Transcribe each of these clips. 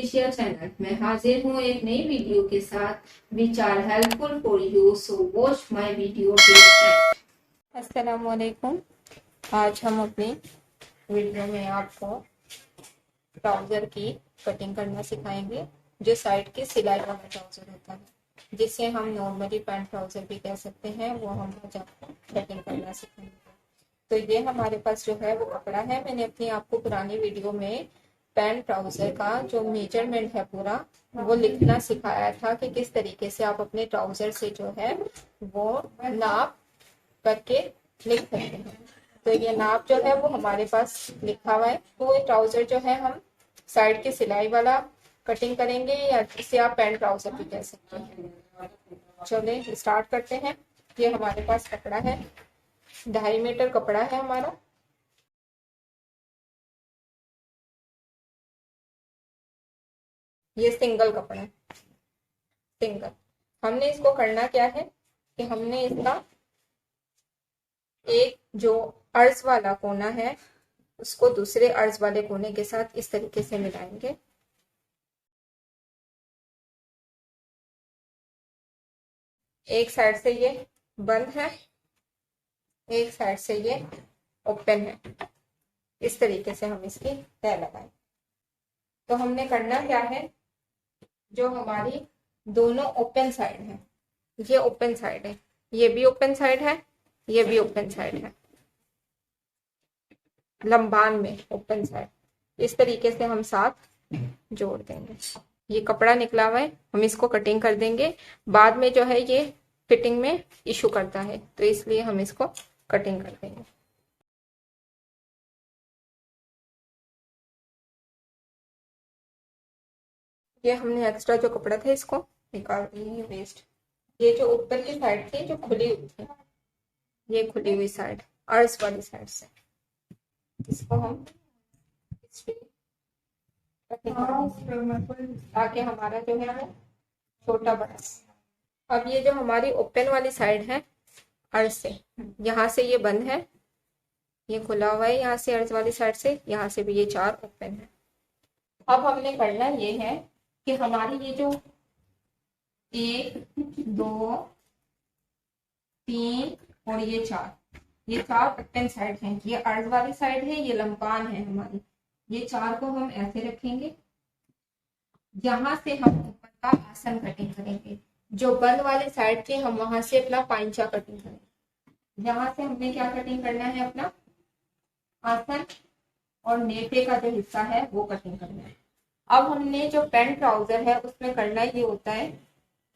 Official channel में हाजिर हूँ एक नई वीडियो के साथ which are helpful for you, so watch my video till end. अस्सलाम वालेकुम। आज हम अपनी वीडियो में आपको ट्राउजर की कटिंग करना सिखाएंगे, जो साइड के सिलाई वाला ट्राउजर होता है, जिसे हम नॉर्मली पैंट ट्राउजर भी कह सकते हैं। वो हम आज आपको कटिंग करना सिखाएंगे। तो ये हमारे पास जो है वो कपड़ा है। मैंने अपनी आपको पुरानी वीडियो में पैंट ट्राउजर का जो मेजरमेंट है पूरा वो लिखना सिखाया था कि किस तरीके से आप अपने ट्राउजर से जो है वो नाप करके लिख सकते हैं। तो ये नाप जो है वो हमारे पास लिखा हुआ है। तो ये ट्राउजर जो है हम साइड के सिलाई वाला कटिंग करेंगे, या इसे आप पैंट ट्राउजर भी कह सकते हैं। चलिए स्टार्ट करते हैं। ये हमारे पास कपड़ा है, 2.5 मीटर कपड़ा है हमारा। ये सिंगल कपड़ा है, सिंगल। हमने इसको करना क्या है कि हमने इसका एक जो अर्ज वाला कोना है उसको दूसरे अर्ज वाले कोने के साथ इस तरीके से मिलाएंगे। एक साइड से ये बंद है, एक साइड से ये ओपन है। इस तरीके से हम इसकी तय लगाएं। तो हमने करना क्या है, जो हमारी दोनों ओपन साइड है, ये ओपन साइड है, ये भी ओपन साइड है, ये भी ओपन साइड है, लंबान में ओपन साइड, इस तरीके से हम साथ जोड़ देंगे। ये कपड़ा निकला हुआ है, हम इसको कटिंग कर देंगे। बाद में जो है ये फिटिंग में इशू करता है, तो इसलिए हम इसको कटिंग कर देंगे। ये हमने एक्स्ट्रा जो कपड़ा था इसको निकाल दिए वेस्ट। ये जो ऊपर की साइड थी जो खुली हुई थी, ये खुली हुई साइड अर्ज वाली साइड से इसको हम ताकि हमारा जो है वो छोटा बड़ा। अब ये जो हमारी ओपन वाली साइड है अर्ज से, यहाँ से ये बंद है, ये खुला हुआ है यहाँ से अर्ज वाली साइड से, यहाँ से भी ये 4 ओपन है। अब हमने करना ये है कि हमारी ये जो 1 2 3 और ये 4, ये 4 ओपन साइड हैं। ये अर्ज वाली साइड है, ये लंबान है हमारी। ये 4 को हम ऐसे रखेंगे। यहाँ से हम ऊपर का आसन कटिंग करेंगे। जो बंद वाली साइड थी हम वहां से अपना पांचा कटिंग करेंगे। यहाँ से हमने क्या कटिंग करना है, अपना आसन और नेफे का जो हिस्सा है वो कटिंग करना है। अब हमने जो पैंट ट्राउजर है उसमें करना ये होता है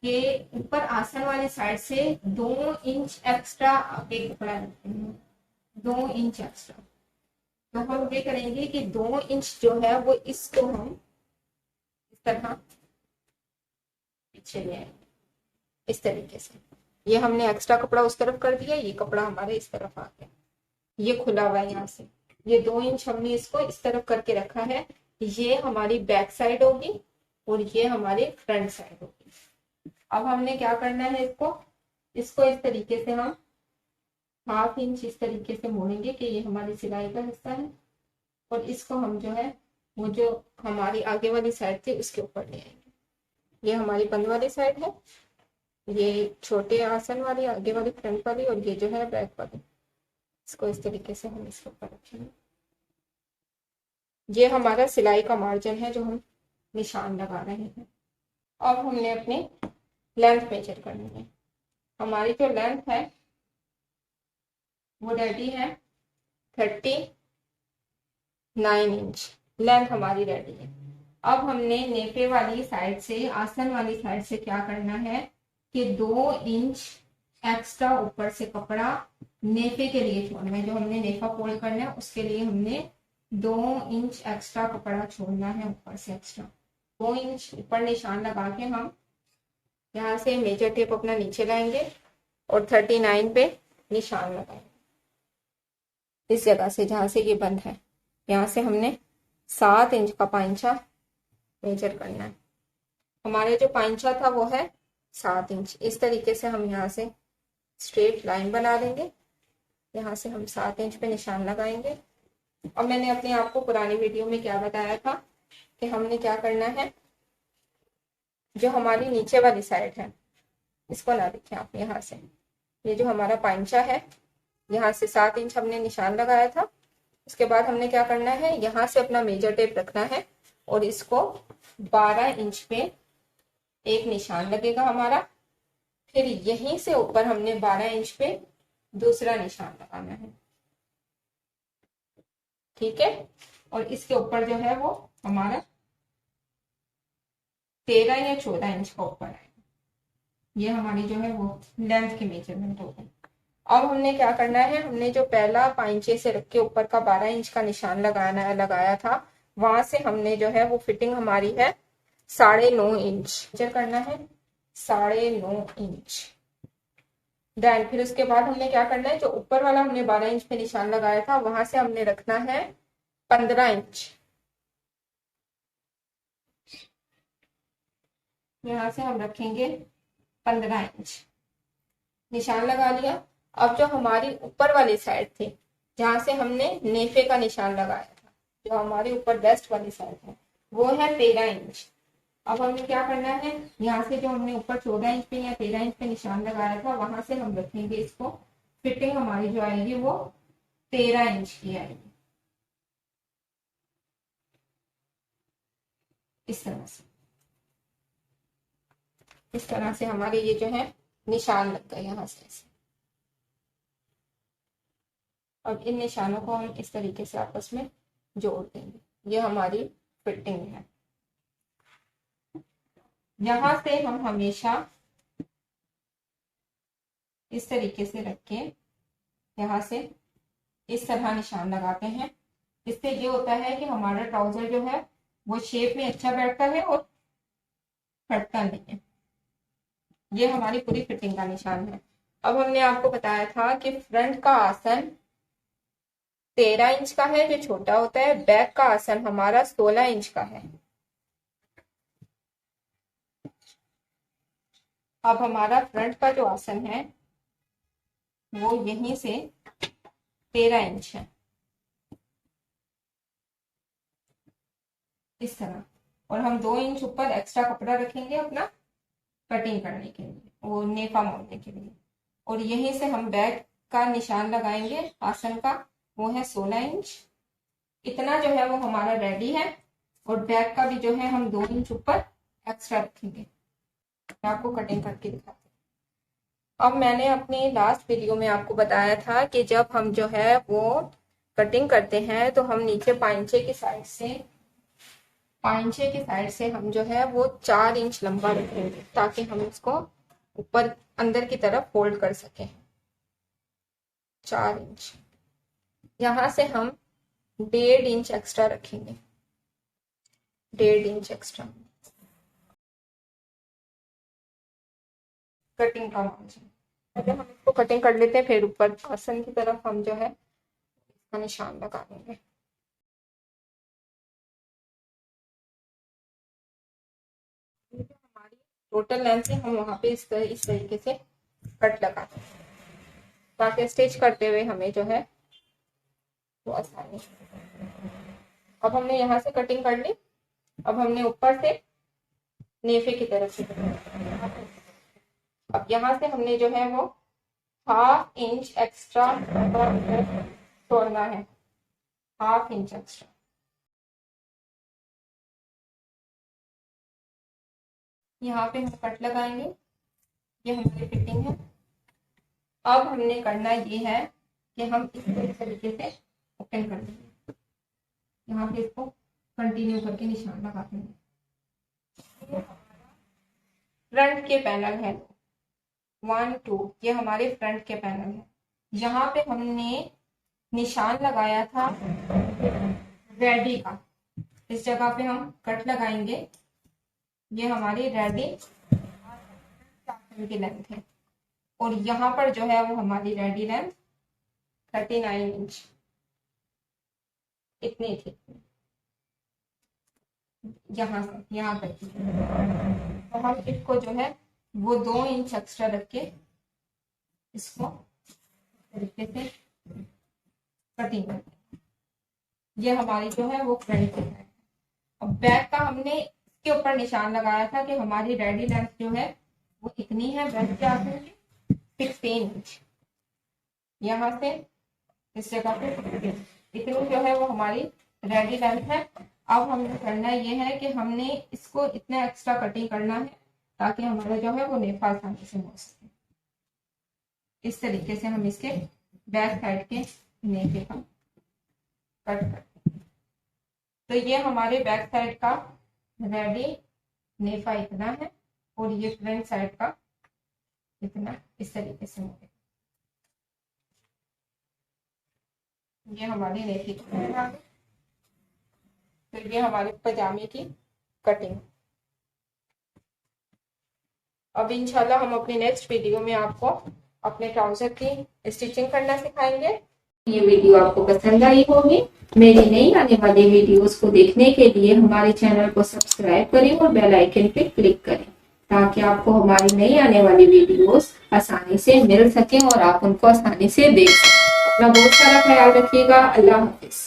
कि ऊपर आसन वाली साइड से 2 इंच एक्स्ट्रा आगे कपड़ा रखते हैं, 2 इंच एक्स्ट्रा। तो हम ये करेंगे कि 2 इंच जो है वो इसको हम इस तरह पीछे ले आएंगे, इस तरीके से। ये हमने एक्स्ट्रा कपड़ा उस तरफ कर दिया, ये कपड़ा हमारे इस तरफ आ गया, ये खुला हुआ है यहाँ से। ये 2 इंच हमने इसको इस तरफ करके रखा है। ये हमारी बैक साइड होगी और ये हमारी फ्रंट साइड होगी। अब हमने क्या करना है, इसको इस तरीके से हम 1/2 इंच इस तरीके से मोड़ेंगे कि ये हमारी सिलाई का हिस्सा है, और इसको हम जो है वो जो हमारी आगे वाली साइड थी उसके ऊपर ले आएंगे। ये हमारी बंद वाली साइड है, ये छोटे आसन वाली आगे वाली फ्रंट वाली, और ये जो है बैक वाली। इसको इस तरीके से हम इसके ऊपर रखेंगे। ये हमारा सिलाई का मार्जिन है जो हम निशान लगा रहे हैं। अब हमने अपनी लेंथ मेजर करनी है। हमारी जो लेंथ है वो रेडी है 39 इंच लेंथ हमारी रेडी है। अब हमने नेफे वाली साइड से, आसन वाली साइड से क्या करना है कि 2 इंच एक्स्ट्रा ऊपर से कपड़ा नेफे के लिए छोड़ना है। जो हमने नेफा फोल्ड करना है उसके लिए हमने 2 इंच एक्स्ट्रा कपड़ा छोड़ना है ऊपर से एक्स्ट्रा। 2 इंच ऊपर निशान लगा के हम यहाँ से मेजर टेप अपना नीचे लाएंगे और 39 पे निशान लगाएंगे। इस जगह से जहाँ से ये बंद है, यहाँ से हमने 7 इंच का पांचा मेजर करना है। हमारे जो पांचा था वो है 7 इंच। इस तरीके से हम यहाँ से स्ट्रेट लाइन बना देंगे। यहाँ से हम 7 इंच पे निशान लगाएंगे। और मैंने अपने आपको पुरानी वीडियो में क्या बताया था कि हमने क्या करना है जो हमारी नीचे वाली साइड है इसको ना देखें आप। यहाँ से ये जो हमारा पांचा है, यहाँ से 7 इंच हमने निशान लगाया था। उसके बाद हमने क्या करना है, यहाँ से अपना मेजर टेप रखना है और इसको 12 इंच पे एक निशान लगेगा हमारा। फिर यहीं से ऊपर हमने 12 इंच पे दूसरा निशान लगाना है, ठीक है। और इसके ऊपर जो है वो हमारा 13 या 14 इंच का ऊपर है। ये हमारी जो है वो लेंथ की मेजरमेंट हो गई। अब हमने क्या करना है, हमने जो पहला पांचे से रख के ऊपर का 12 इंच का निशान लगाया था, वहां से हमने जो है वो फिटिंग हमारी है 9.5 इंच मेजर करना है, 9.5 इंच। देन फिर उसके बाद हमने क्या करना है, जो ऊपर वाला हमने 12 इंच पे निशान लगाया था वहां से हमने रखना है 15 इंच। यहाँ से हम रखेंगे 15 इंच, निशान लगा लिया। अब जो हमारी ऊपर वाली साइड थी, जहां से हमने नेफे का निशान लगाया था, जो हमारी ऊपर वेस्ट वाली साइड है, वो है 13 इंच। अब हमें क्या करना है, यहाँ से जो हमने ऊपर 14 इंच पे या 13 इंच पे निशान लगाया था वहां से हम रखेंगे इसको। फिटिंग हमारी जो आएगी वो 13 इंच की आएगी, इस तरह से। इस तरह से हमारे ये जो है निशान लग गए यहाँ से ऐसे। अब इन निशानों को हम इस तरीके से आपस में जोड़ देंगे। ये हमारी फिटिंग है। यहां से हम हमेशा इस तरीके से रख के यहाँ से इस तरह निशान लगाते हैं। इससे ये होता है कि हमारा ट्राउजर जो है वो शेप में अच्छा बैठता है और फटता नहीं है। ये हमारी पूरी फिटिंग का निशान है। अब हमने आपको बताया था कि फ्रंट का आसन 13 इंच का है जो छोटा होता है, बैक का आसन हमारा 16 इंच का है। अब हमारा फ्रंट का जो आसन है वो यहीं से 13 इंच है, इस तरह। और हम 2 इंच ऊपर एक्स्ट्रा कपड़ा रखेंगे अपना कटिंग करने के लिए, वो नेफा मोड़ने के लिए। और यहीं से हम बैक का निशान लगाएंगे आसन का, वो है 16 इंच। इतना जो है वो हमारा रेडी है। और बैक का भी जो है हम 2 इंच ऊपर एक्स्ट्रा रखेंगे। मैं आपको कटिंग करके दिखाती हूँ। अब मैंने अपनी लास्ट वीडियो में आपको बताया था कि जब हम जो है वो कटिंग करते हैं तो हम नीचे पांचे की साइड से हम जो है वो 4 इंच लंबा रखेंगे, ताकि हम इसको ऊपर अंदर की तरफ फोल्ड कर सकें। 4 इंच। यहाँ से हम 1.5 इंच एक्स्ट्रा रखेंगे, 1.5 इंच एक्स्ट्रा कटिंग का मार्जिन। पहले हम इसको कटिंग कर लेते हैं, फिर ऊपर आसन की तरफ हम जो है इसका निशान लगा देंगे। हमारी टोटल लेंथ है, हम वहां पे इस तरीके से कट लगा दें, ताकि स्टिच करते हुए हमें जो है वो आसानी। अब हमने यहाँ से कटिंग कर ली। अब हमने ऊपर से नेफे की तरफ से, अब यहाँ से हमने जो है वो 1/2 इंच एक्स्ट्रा छोड़ना है, 1/2 इंच एक्स्ट्रा। यहाँ पे हम कट लगाएंगे। ये हमारी फिटिंग है। अब हमने करना ये है कि हम इसको इस तरीके से ओपन कर देंगे। यहाँ पे इसको कंटिन्यू करके निशान लगा देंगे। फ्रंट के पैनल है 1 2, ये हमारे फ्रंट के पैनल है। यहाँ पे हमने निशान लगाया था रेडी का, इस जगह पे हम कट लगाएंगे। ये हमारी रेडी की लेंथ है। और यहाँ पर जो है वो हमारी रेडी लेंथ 39 इंच इतनी थी। यहाँ से यहाँ तक, तो हम इसको जो है वो 2 इंच एक्स्ट्रा रख के इसको तरीके से कटिंग करते हैं। ये हमारी जो है वो फ्रंट की है। अब बैक का हमने के ऊपर निशान लगाया था कि हमारी रेडी लेंथ जो है वो इतनी है, बेल्ट के आगे 16 इंच, यहाँ से इस जगह पे 16 इतनी जो है वो हमारी रेडी लेंथ है। अब हमें करना ये है कि हमने इसको इतना एक्स्ट्रा कटिंग करना है ताकि हमारा जो है वो नेफा आसानी से हो सके। इस तरीके से हम इसके बैक साइड के नेफे का कट करते हैं। तो ये हमारे बैक साइड का रेडी नेफा इतना है और ये फ्रंट साइड का इतना, इस तरीके से होगा। ये हमारी नेफी का, तो ये हमारे पजामे की कटिंग। अब इंशाल्लाह हम अपनी नेक्स्ट वीडियो में आपको अपने ट्राउजर की स्टिचिंग करना सिखाएंगे। ये वीडियो आपको पसंद आई होगी। मेरी नई आने वाली वीडियोस को देखने के लिए हमारे चैनल को सब्सक्राइब करें और बेल आइकन पे क्लिक करें ताकि आपको हमारी नई आने वाली वीडियोस आसानी से मिल सके और आप उनको आसानी से देख सकें। अपना बहुत सारा ख्याल रखिएगा। अल्लाह हाफिज।